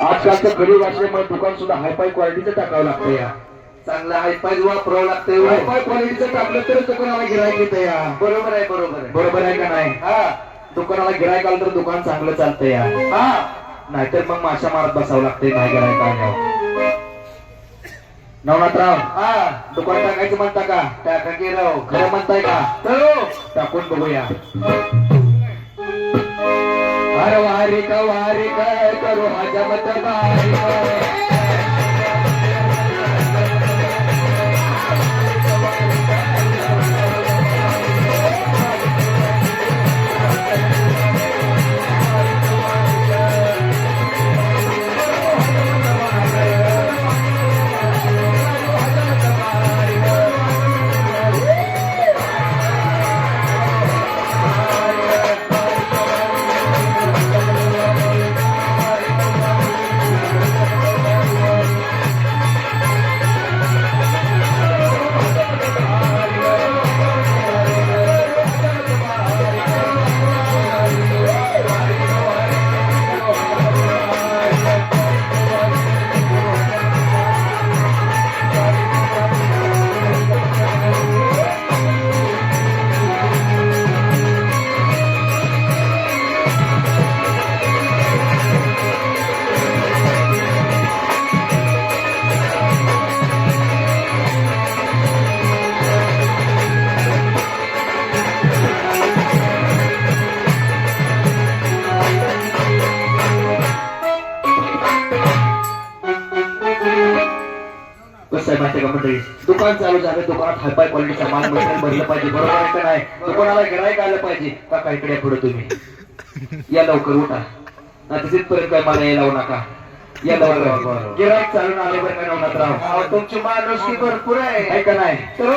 आजकालचं गरीब असल्यामुळे दुकान सुद्धा हायफाय क्वालिटीचं टाकावं लागतं या. चांगला हायफाय वापरावं लागतंय. हायफाय क्वालिटीचं टाकलं तरच दुकानाला गिरायक येतं या. बरोबर आहे, बरोबर आहे. बरोबर आहे का नाही? हा दुकानाला गिरायक आलं तर दुकान चांगलं चालतं या. हा नाहीतर मग माशा मारत बसावं लागतंय नाही गिरायक आल्यावर. नवनाथराव, हा दुकान टाकायचं म्हणता का? टाका की राव. खरं म्हणताय का? हो टाकून बघूया. हर वारी काय करू हजमत बारी कसं आहे माहिती का मंडळी, दुकान चालू झालं, दुकानात हायफाय क्वालिटीचा माल मटेरियल भरलं पाहिजे. बरोबर आहे का नाही? दुकानाला गिरायक आलं पाहिजे. काका इकडे पुढे तुम्ही या लवकर उठा. नाही तिथपर्यंत काय मला यायला लावू नका. या लवकर गिरायक चालून आले बरं का नवनाथराव. तुमची माणुसकी भरपूर आहे का नाही? तर